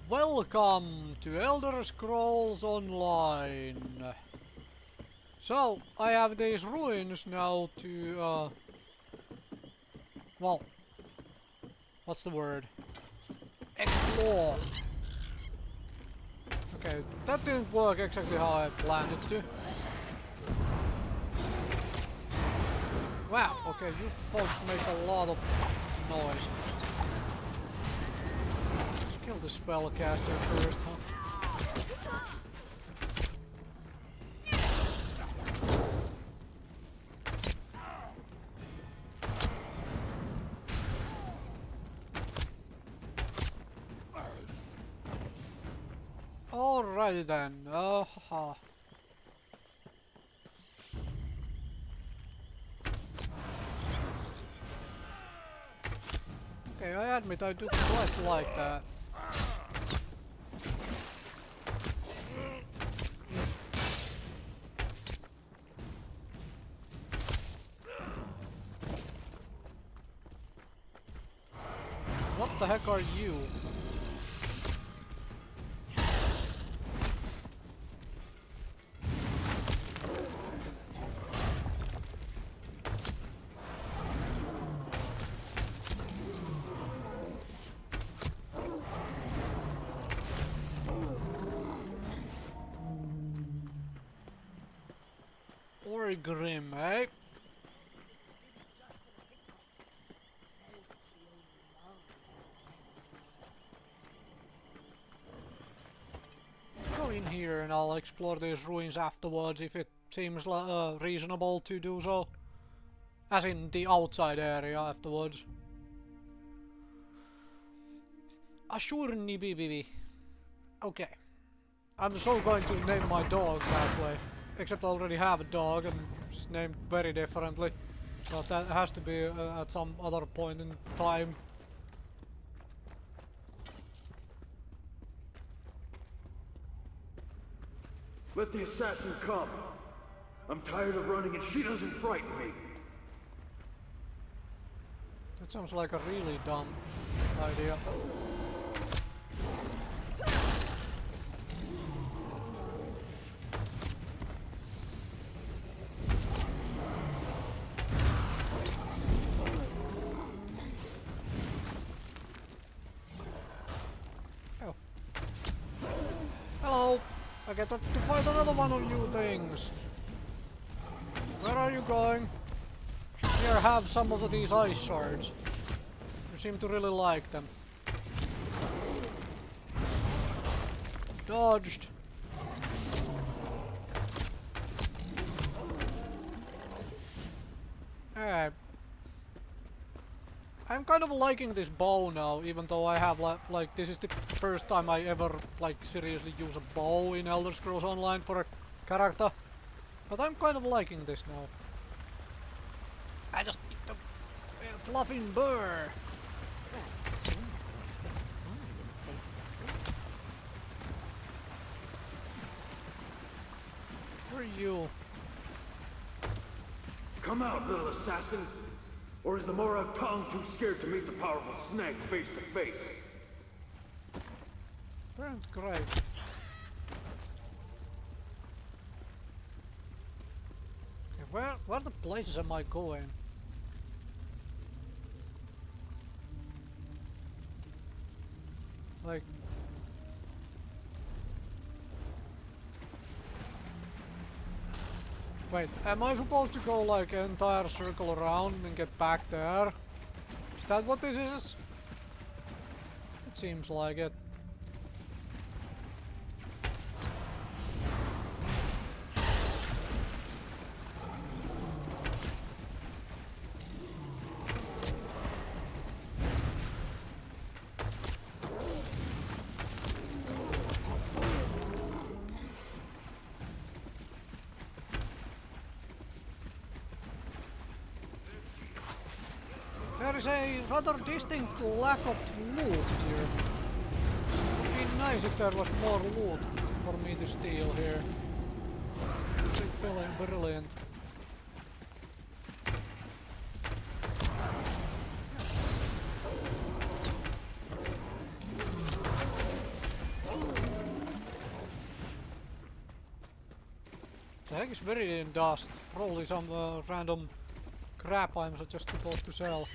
Welcome to Elder Scrolls Online. So, I have these ruins now to, well, what's the word? Explore. Okay, that didn't work exactly how I planned it to. Wow, okay, you folks make a lot of noise. Let's kill the spellcaster first, huh? Alrighty then, haha. Okay, I admit I do quite like that. What the heck are you? Grim, eh? Go in here and I'll explore these ruins afterwards if it seems reasonable to do so. As in the outside area afterwards. Ashurni bibibi. Okay. I'm so going to name my dog that way. Except I already have a dog and it's named very differently. So that has to be at some other point in time. Let the assassin come. I'm tired of running and she doesn't frighten me. That sounds like a really dumb idea. Hello! I get to fight another one of you things! Where are you going? Here, have some of these ice shards. You seem to really like them. Dodged! Hey. I'm kind of liking this bow now, even though I have like this is the first time I ever like seriously use a bow in Elder Scrolls Online for a character. But I'm kind of liking this now. I just need the fluffing burr. Where are you? Come out, little assassins! Or is the Morag Tong too scared to meet the powerful snag face to face? Burnt great. Okay, where the places am I going? Like... Wait, am I supposed to go like an entire circle around and get back there? Is that what this is? It seems like it. There is a rather distinct lack of loot here. It would be nice if there was more loot for me to steal here. It's brilliant. The heck is buried in dust? Probably some random crap I'm just supposed to sell.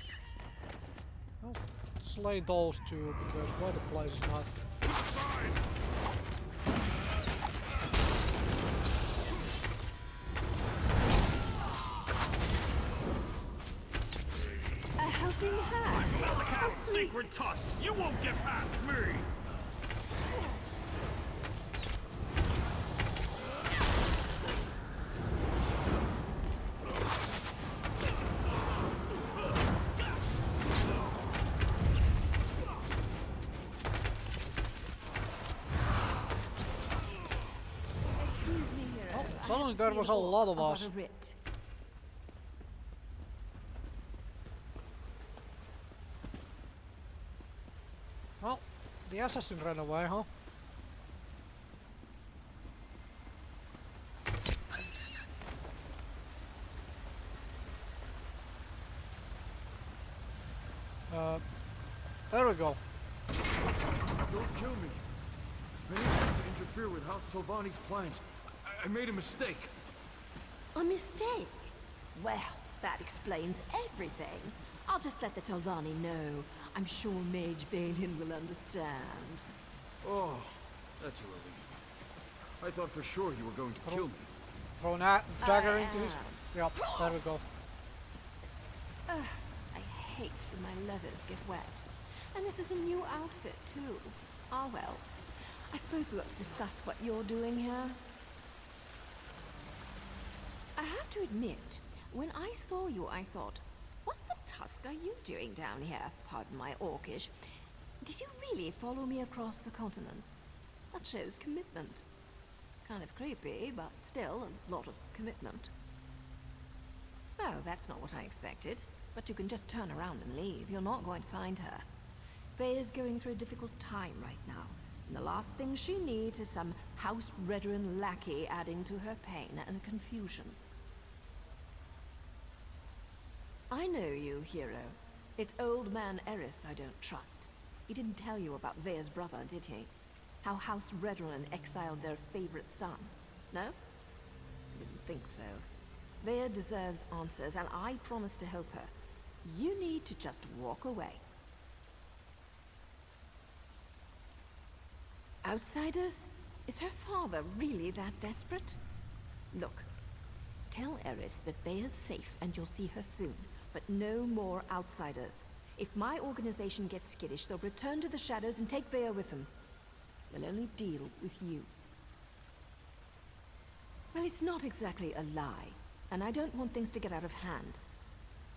I'll slay those two because why the place is not. A helping hand. Malakath's sacred tusks! You won't get past me! Suddenly there was a lot of us. Well, the assassin ran away, huh? There we go. Don't kill me. Many times to interfere with House Tolvani's plans. I made a mistake. A mistake? Well, that explains everything. I'll just let the Tolvani know. I'm sure Mage Valian will understand. Oh, that's a relief. I thought for sure you were going to kill me. Throw a dagger into his... Yep, there we go. I hate when my leathers get wet. And this is a new outfit, too. Ah, well. I suppose we ought to discuss what you're doing here. I have to admit, when I saw you, I thought, what the tusk are you doing down here? Pardon my Orcish. Did you really follow me across the continent? That shows commitment. Kind of creepy, but still a lot of commitment. Oh, that's not what I expected. But you can just turn around and leave. You're not going to find her. Veya's going through a difficult time right now. And the last thing she needs is some House Redrin lackey adding to her pain and confusion. I know you, hero. It's old man Eris I don't trust. He didn't tell you about Veya's brother, did he? How House Redrin exiled their favorite son. No? Didn't think so. Veya deserves answers, and I promise to help her. You need to just walk away. Outsiders? Is her father really that desperate? Look, tell Eris that Veya's safe and you'll see her soon. But no more outsiders. If my organization gets skittish, they'll return to the shadows and take Veya with them. They'll only deal with you. Well, it's not exactly a lie, and I don't want things to get out of hand.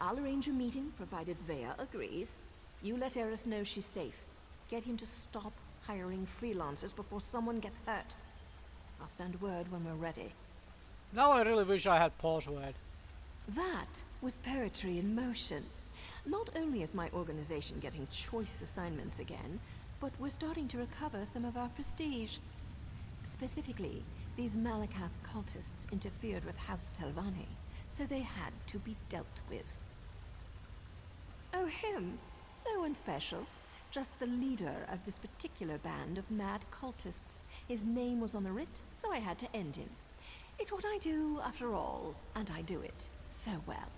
I'll arrange a meeting, provided Veya agrees. You let Eris know she's safe. Get him to stop hiring freelancers before someone gets hurt. I'll send word when we're ready. Now I really wish I had password. That was poetry in motion. Not only is my organization getting choice assignments again, but we're starting to recover some of our prestige. Specifically, these Malakath cultists interfered with House Telvanni, so they had to be dealt with. Oh, him? No one special. Just the leader of this particular band of mad cultists. His name was on the writ, so I had to end him. It's what I do, after all, and I do it so well.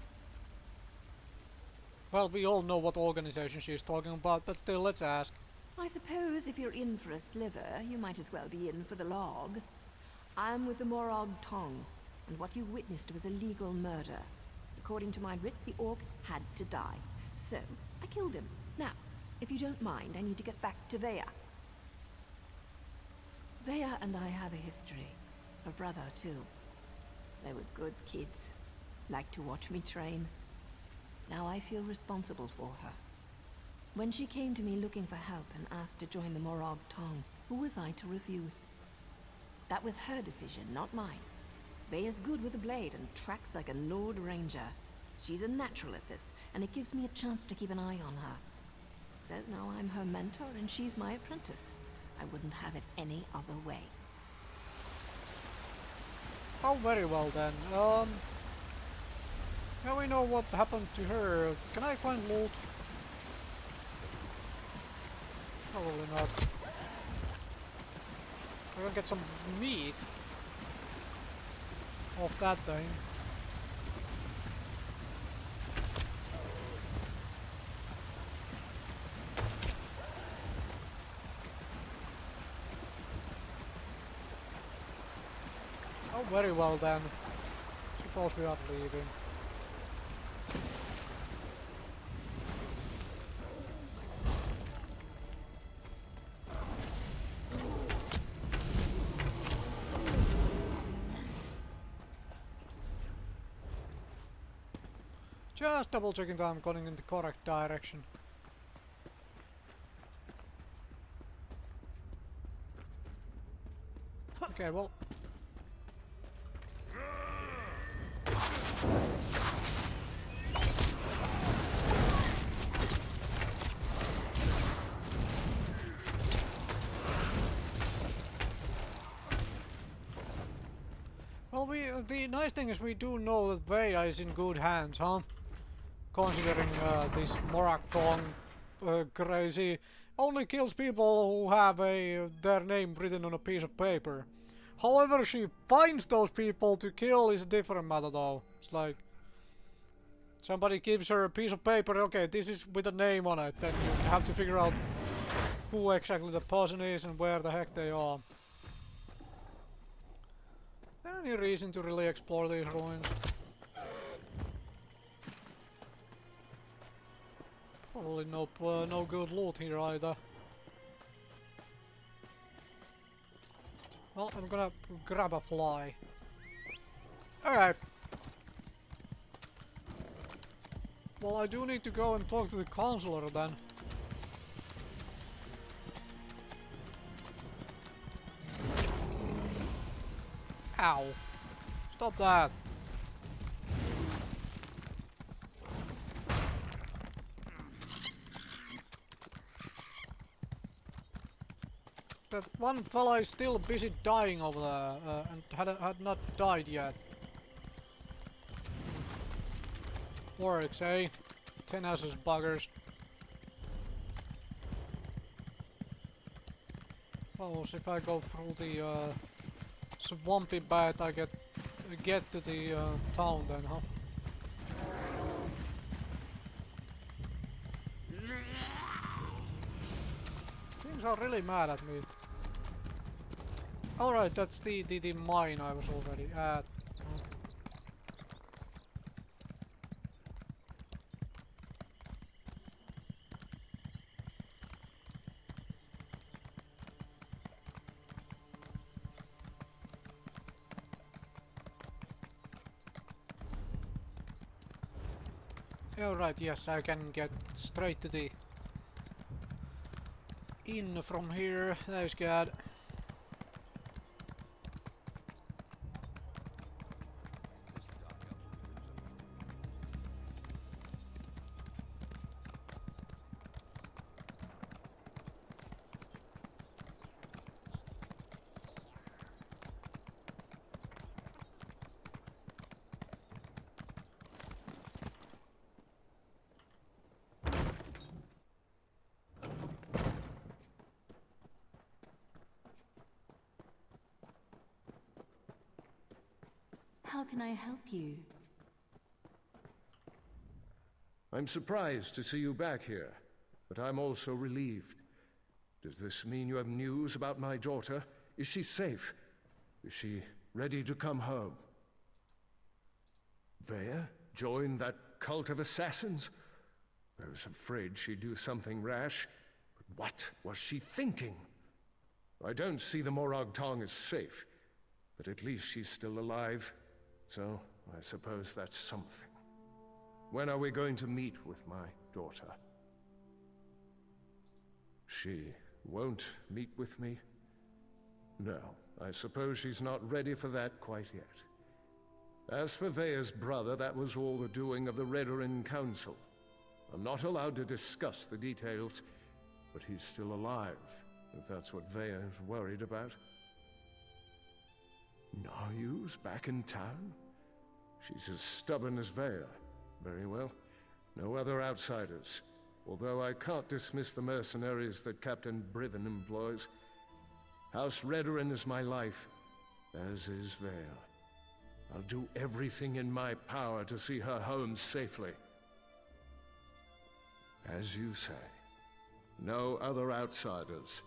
Well, we all know what organization she's talking about, but still, let's ask. I suppose if you're in for a sliver, you might as well be in for the log. I'm with the Morag Tong, and what you witnessed was a legal murder. According to my writ, the orc had to die. So, I killed him. Now, if you don't mind, I need to get back to Veya. Veya and I have a history. Her brother, too. They were good kids. Liked to watch me train. Now I feel responsible for her. When she came to me looking for help and asked to join the Morag Tong, who was I to refuse? That was her decision, not mine. Veya's good with a blade and tracks like a Lord Ranger. She's a natural at this, and it gives me a chance to keep an eye on her. So now I'm her mentor and she's my apprentice. I wouldn't have it any other way. Oh, very well then. Now we know what happened to her. Can I find loot? Probably not. I can get some meat. of that thing. Oh, very well then. Suppose we are leaving. Just double checking that I'm going in the correct direction. Okay, well. Well, the nice thing is we do know that Veya is in good hands, huh? Considering this Morag Tong crazy only kills people who have their name written on a piece of paper. However she finds those people to kill is a different matter though. It's like somebody gives her a piece of paper, okay, this is with a name on it, then you have to figure out who exactly the person is and where the heck they are. Is there any reason to really explore these ruins? Probably no good loot here either. Well, I'm gonna grab a fly. Alright. Well, I do need to go and talk to the counselor then. Ow. Stop that. That one fella is still busy dying over there, and had not died yet. Works, eh? 10 asses buggers. Well, if I go through the swampy bit, I get to the town then, huh? Things are really mad at me. Alright, that's the mine I was already at. Alright, yes, I can get straight to the inn from here. That's good. How can I help you? I'm surprised to see you back here, but I'm also relieved. Does this mean you have news about my daughter? Is she safe? Is she ready to come home? Veya joined that cult of assassins? I was afraid she'd do something rash, but what was she thinking? I don't see the Morag Tong as safe, but at least she's still alive. So, I suppose that's something. When are we going to meet with my daughter? She won't meet with me? No, I suppose she's not ready for that quite yet. As for Veya's brother, that was all the doing of the Redoran Council. I'm not allowed to discuss the details, but he's still alive, if that's what Veya is worried about. Naryu's back in town? She's as stubborn as Veya. Very well. No other outsiders. Although I can't dismiss the mercenaries that Captain Brivin employs. House Redoran is my life, as is Veya. I'll do everything in my power to see her home safely. As you say, no other outsiders.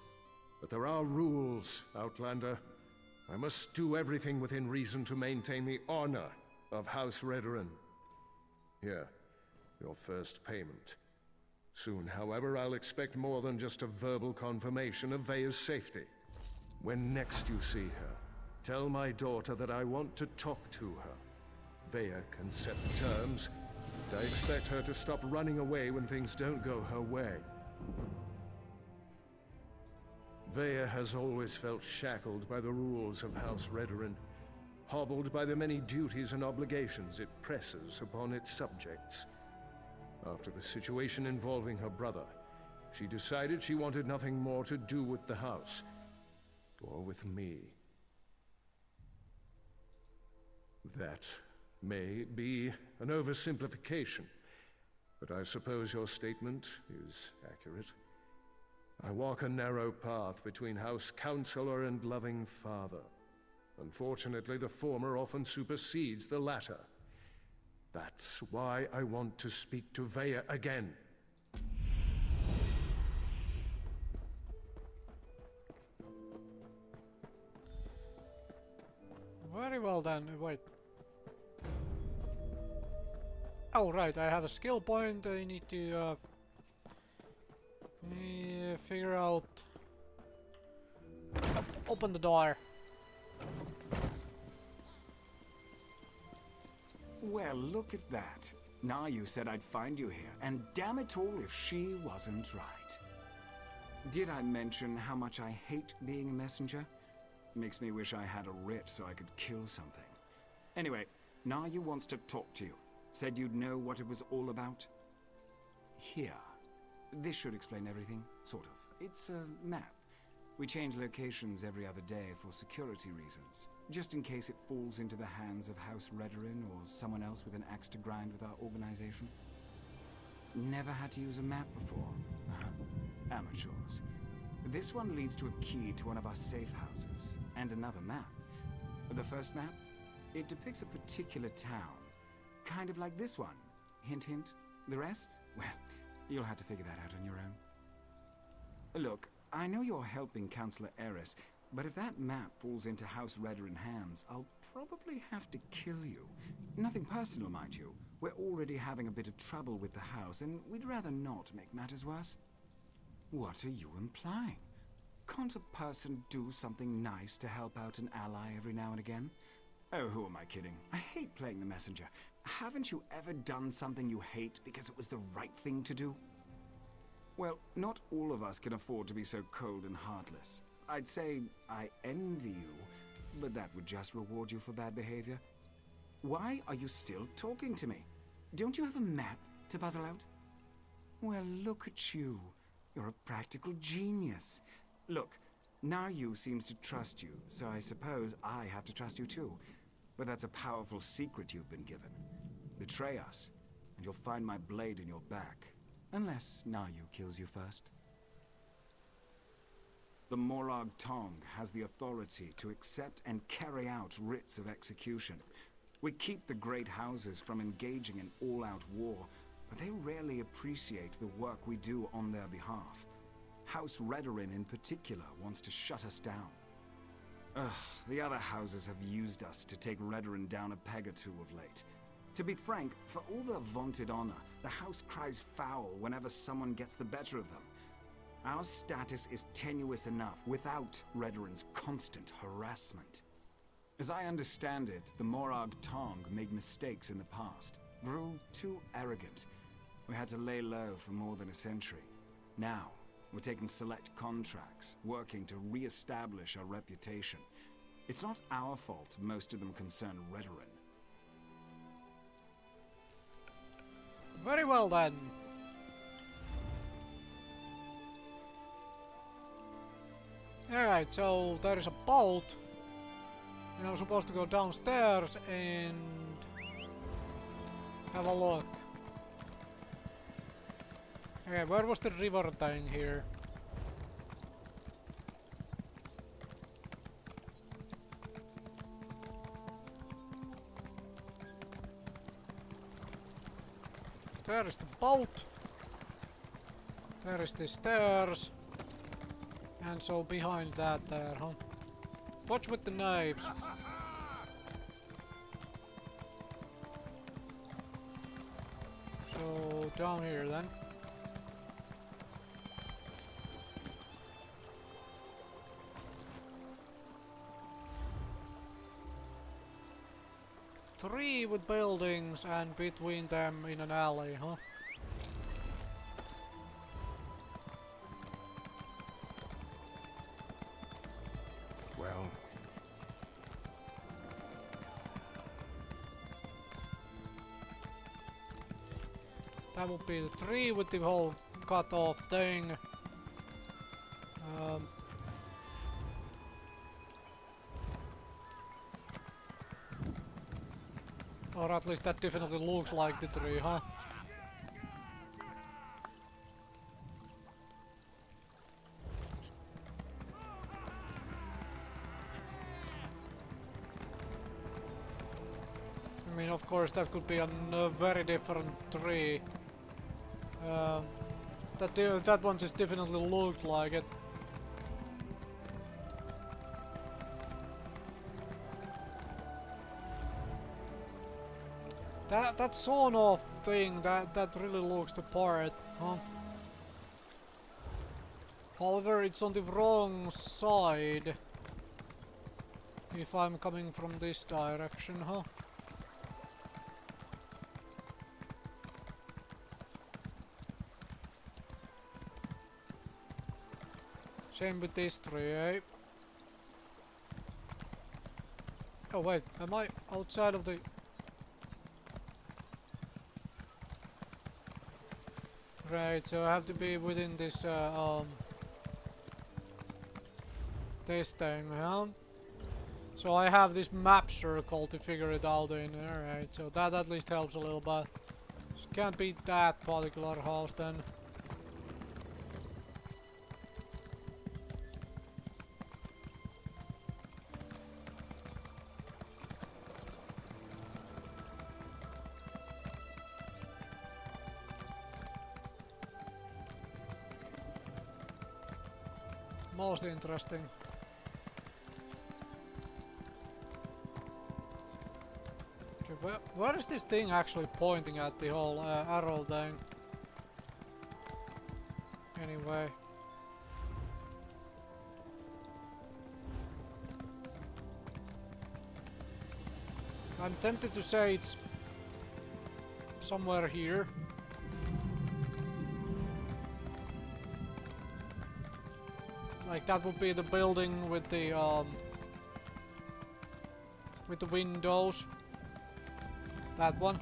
But there are rules, Outlander. I must do everything within reason to maintain the honor of House Redoran. Here, your first payment. Soon, however, I'll expect more than just a verbal confirmation of Veya's safety. When next you see her, tell my daughter that I want to talk to her. Veya can set the terms, and I expect her to stop running away when things don't go her way. Veya has always felt shackled by the rules of House Redoran, hobbled by the many duties and obligations it presses upon its subjects. After the situation involving her brother, she decided she wanted nothing more to do with the house, or with me. That may be an oversimplification, but I suppose your statement is accurate. I walk a narrow path between House Counselor and loving father. Unfortunately, the former often supersedes the latter. That's why I want to speak to Veya again. Very well then, wait. Oh right, I have a skill point. I need to figure out... Open the door. Well, look at that. Now you said I'd find you here, and damn it all if she wasn't right. Did I mention how much I hate being a messenger? Makes me wish I had a writ so I could kill something. Anyway, Nayu wants to talk to you. Said you'd know what it was all about. Here. This should explain everything, sort of. It's a map. We change locations every other day for security reasons, just in case it falls into the hands of House Redoran or someone else with an axe to grind with our organization. Never had to use a map before. Amateurs. This one leads to a key to one of our safe houses, and another map. The first map, it depicts a particular town. Kind of like this one. Hint, hint. The rest? Well, you'll have to figure that out on your own. Look, I know you're helping Councillor Eris, but if that map falls into House Redoran hands, I'll probably have to kill you. Nothing personal, mind you. We're already having a bit of trouble with the house, and we'd rather not make matters worse. What are you implying? Can't a person do something nice to help out an ally every now and again? Oh, who am I kidding? I hate playing the messenger. Haven't you ever done something you hate because it was the right thing to do? Well, not all of us can afford to be so cold and heartless. I'd say I envy you, but that would just reward you for bad behavior. Why are you still talking to me? Don't you have a map to puzzle out? Well, look at you. You're a practical genius. Look, Nayu seems to trust you, so I suppose I have to trust you too. But that's a powerful secret you've been given. Betray us, and you'll find my blade in your back. Unless Nayu kills you first. The Morag Tong has the authority to accept and carry out writs of execution. We keep the great houses from engaging in all-out war, but they rarely appreciate the work we do on their behalf. House Redoran in particular wants to shut us down. The other houses have used us to take Redoran down a peg or two of late. To be frank, for all their vaunted honor, the house cries foul whenever someone gets the better of them. Our status is tenuous enough without Redoran's constant harassment. As I understand it, the Morag Tong made mistakes in the past, grew too arrogant. We had to lay low for more than a century. Now, we're taking select contracts, working to re-establish our reputation. It's not our fault most of them concern Redoran. Very well then. Alright, so there is a boat. And I'm supposed to go downstairs and have a look. Okay, where was the river thing here? There is the boat. There is the stairs. And so behind that there, huh? Watch with the knives. So down here then. Three with buildings and between them in an alley, huh? Well, that would be the tree with the whole cut off thing. Or at least that definitely looks like the tree, huh? I mean, of course, that could be a very different tree. That one just definitely looked like it. That sawn off thing, that really looks the part, huh? However, it's on the wrong side. If I'm coming from this direction, huh? Same with this tree, eh? Oh wait, am I outside of the... Right, so I have to be within this, this thing, huh? So I have this map circle to figure it out in, alright, so that at least helps a little bit. So can't be that particular house then. Most interesting. Okay, where is this thing actually pointing at, the whole arrow thing? Anyway. I'm tempted to say it's somewhere here. Like that would be the building with the windows. That one.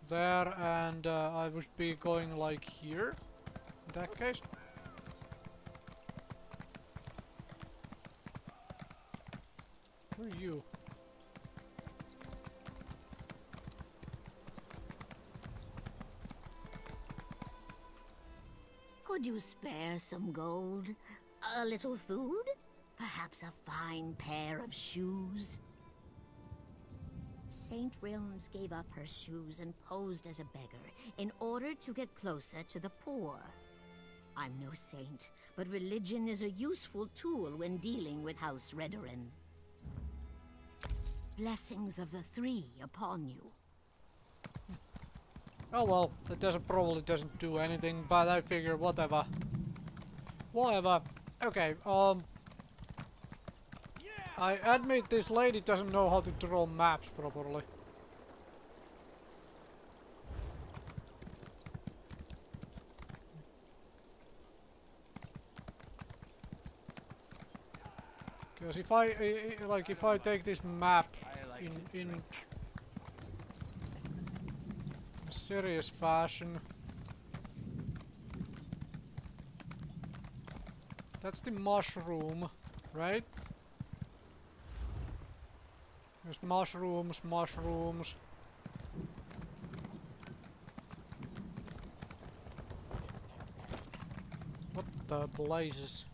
There, and I would be going like here. In that case. Who are you? Could you spare some gold? A little food? Perhaps a fine pair of shoes? Saint Realms gave up her shoes and posed as a beggar in order to get closer to the poor. I'm no saint, but religion is a useful tool when dealing with House Redoran. Blessings of the Three upon you. Oh well, it probably doesn't do anything, but I figure whatever. Whatever. Okay, I admit this lady doesn't know how to draw maps properly. Because if I take this map in serious fashion. That's the mushroom, right? There's mushrooms. What the blazes?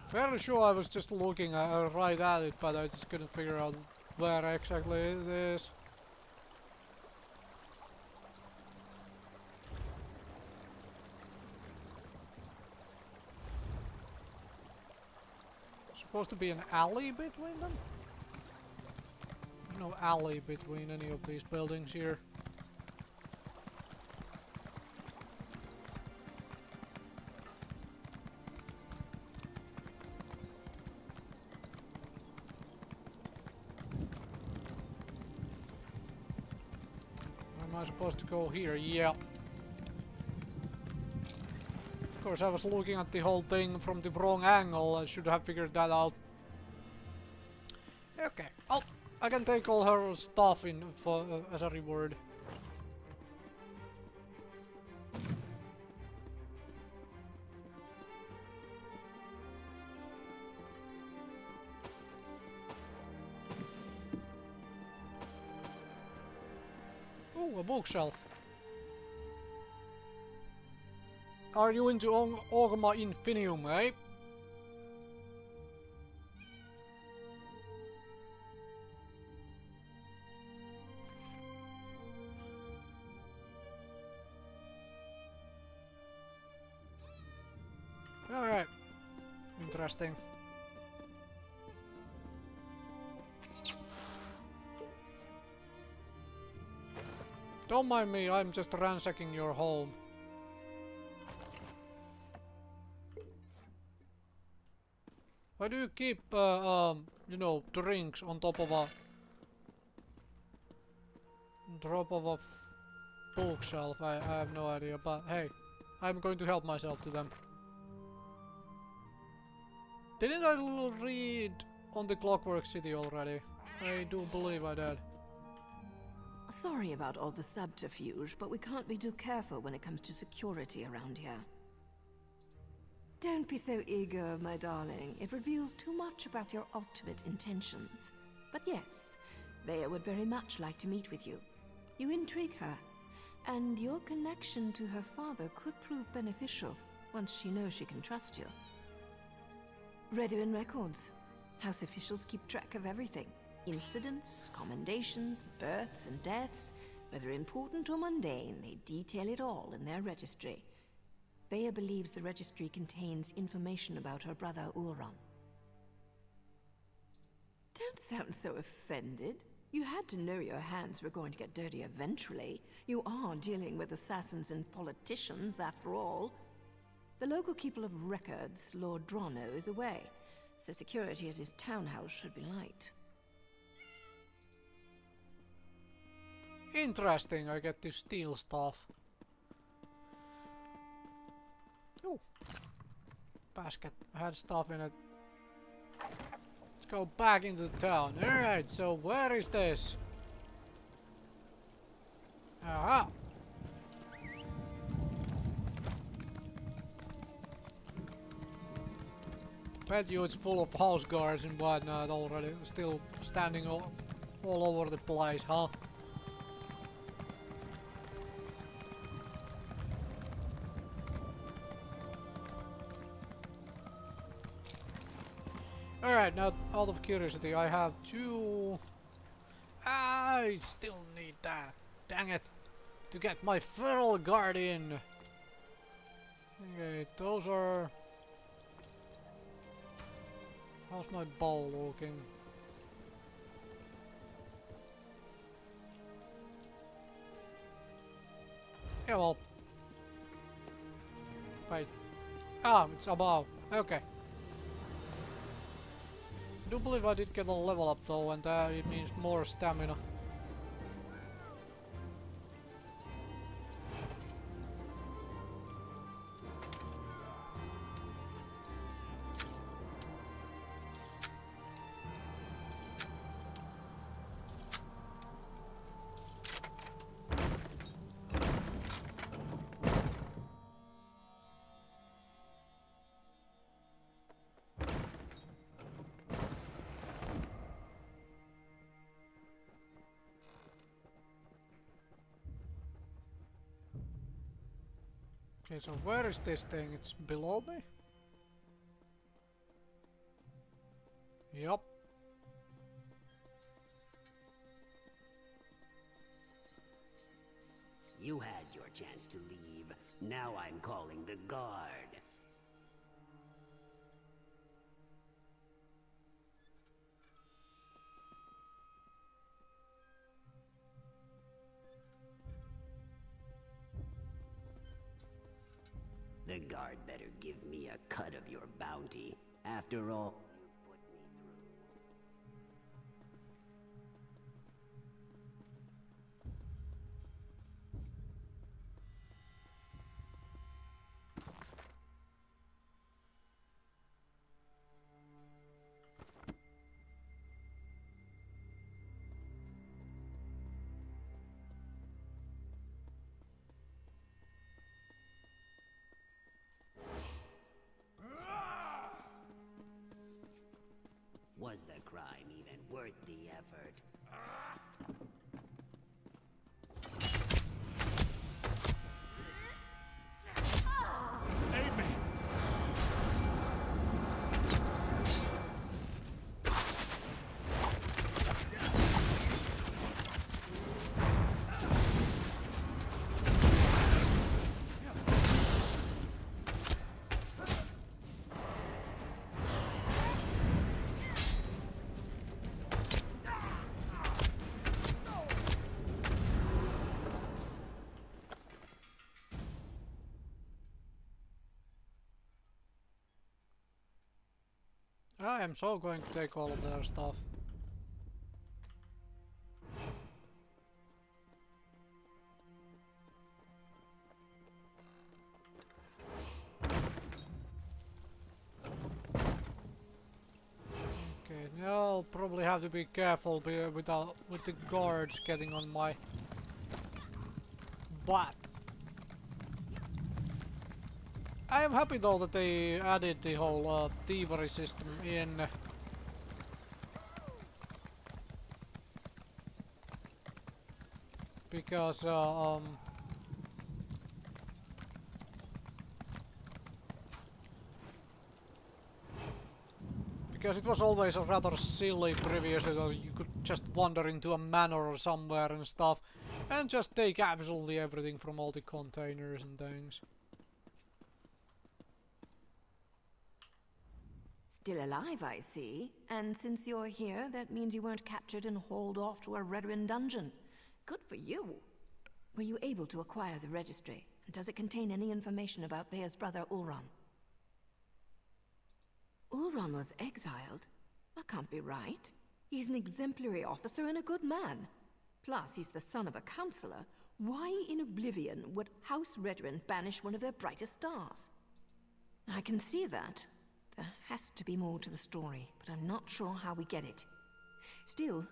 Fairly sure I was just looking right at it, but I just couldn't figure out where exactly it is. supposed to be an alley between them? There's no alley between any of these buildings here. Am I supposed to go here? Yeah. Of course, I was looking at the whole thing from the wrong angle. I should have figured that out. Okay. Oh, I can take all her stuff in for as a reward. Ooh, a bookshelf. Are you into Orma Infinium, eh? Alright. Interesting. Don't mind me, I'm just ransacking your home. Why do you keep, you know, drinks on top of a bookshelf? I have no idea, but hey, I'm going to help myself to them. Didn't I read on the Clockwork City already? I do believe I did. Sorry about all the subterfuge, but we can't be too careful when it comes to security around here. Don't be so eager, my darling. It reveals too much about your ultimate intentions. But yes, Vea would very much like to meet with you. You intrigue her, and your connection to her father could prove beneficial once she knows she can trust you. Redwin records. House officials keep track of everything. Incidents, commendations, births and deaths. Whether important or mundane, they detail it all in their registry. Vea believes the registry contains information about her brother Ulran. Don't sound so offended. You had to know your hands were going to get dirty eventually. You are dealing with assassins and politicians, after all. The local keeper of records, Lord Drano, is away, so security at his townhouse should be light. Interesting, I get to steal stuff. Ooh. Basket had stuff in it. Let's go back into the town. Alright, so where is this? Aha! Bet you it's full of house guards and whatnot already. Still standing all over the place, huh? Alright, now out of curiosity, I have two... I still need that. Dang it. To get my Feral Guardian. Okay, those are... How's my bow looking? Yeah, well... Wait. Ah, it's above. Okay. I do believe I did get a level up though, and it means more stamina. Okay, so where is this thing? It's below me? Yup. You had your chance to leave. Now I'm calling the guard. guard better give me a cut of your bounty. After all, was the crime even worth the effort? I am so going to take all of their stuff. Okay, now I'll probably have to be careful with the guards getting on my butt. I am happy though that they added the whole thievery system in. Because it was always rather silly previously that you could just wander into a manor or somewhere and stuff and just take absolutely everything from all the containers and things. Still alive, I see. And since you're here, that means you weren't captured and hauled off to a Redoran dungeon. Good for you. Were you able to acquire the registry? And does it contain any information about Thea's brother, Ulran? Ulran was exiled? That can't be right. He's an exemplary officer and a good man. Plus, he's the son of a councillor. Why in oblivion would House Redoran banish one of their brightest stars? I can see that. There has to be more to the story, but I'm not sure how we get it. Still,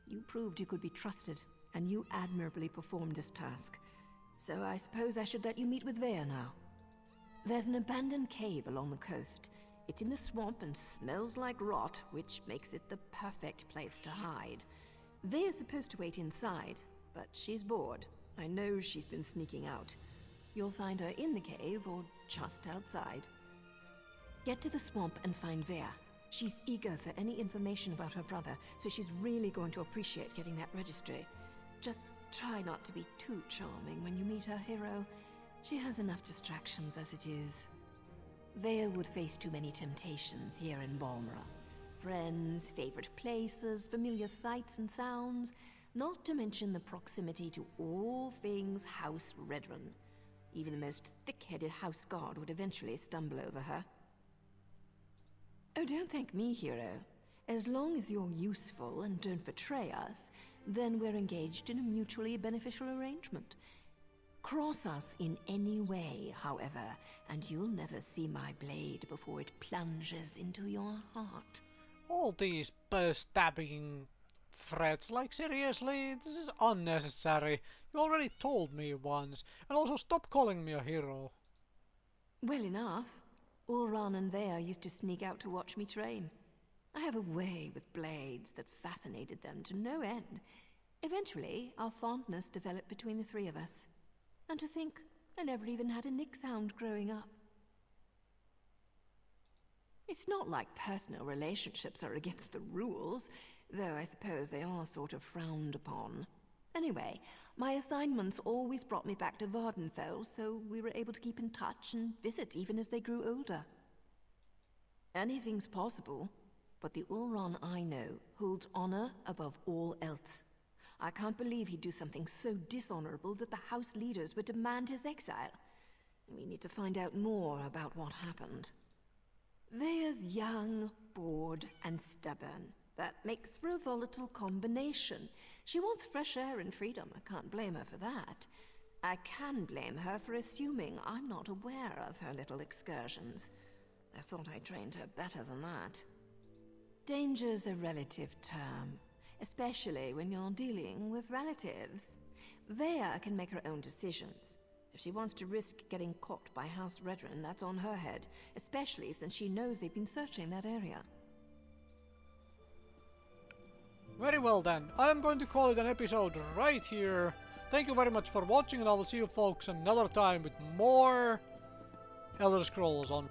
you proved you could be trusted, and you admirably performed this task. So I suppose I should let you meet with Vea now. There's an abandoned cave along the coast. It's in the swamp and smells like rot, which makes it the perfect place to hide. Vea's supposed to wait inside, but she's bored. I know she's been sneaking out. You'll find her in the cave or just outside. Get to the swamp and find Vea. She's eager for any information about her brother, so she's really going to appreciate getting that registry. Just try not to be too charming when you meet her hero. She has enough distractions as it is. Vea would face too many temptations here in Balmora. Friends, favorite places, familiar sights and sounds, not to mention the proximity to all things House Redoran. Even the most thick-headed house guard would eventually stumble over her. Oh, don't thank me, hero. As long as you're useful and don't betray us, then we're engaged in a mutually beneficial arrangement. Cross us in any way, however, and you'll never see my blade before it plunges into your heart. All these stabbing threats, like seriously, this is unnecessary. You already told me once, and also stop calling me a hero. Well enough. Ulran and Vea used to sneak out to watch me train. I have a way with blades that fascinated them to no end. Eventually, our fondness developed between the three of us. And to think, I never even had a nick sound growing up. It's not like personal relationships are against the rules, though I suppose they are sort of frowned upon. Anyway, my assignments always brought me back to Vardenfell, so we were able to keep in touch and visit even as they grew older. Anything's possible, but the Ulran I know holds honor above all else. I can't believe he'd do something so dishonorable that the house leaders would demand his exile. We need to find out more about what happened. Vea's young, bored, and stubborn. That makes for a volatile combination. She wants fresh air and freedom. I can't blame her for that. I can blame her for assuming I'm not aware of her little excursions. I thought I trained her better than that. Danger's a relative term, especially when you're dealing with relatives. Vea can make her own decisions. If she wants to risk getting caught by House Redren, that's on her head, especially since she knows they've been searching that area. Very well then, I am going to call it an episode right here. Thank you very much for watching, and I will see you folks another time with more Elder Scrolls on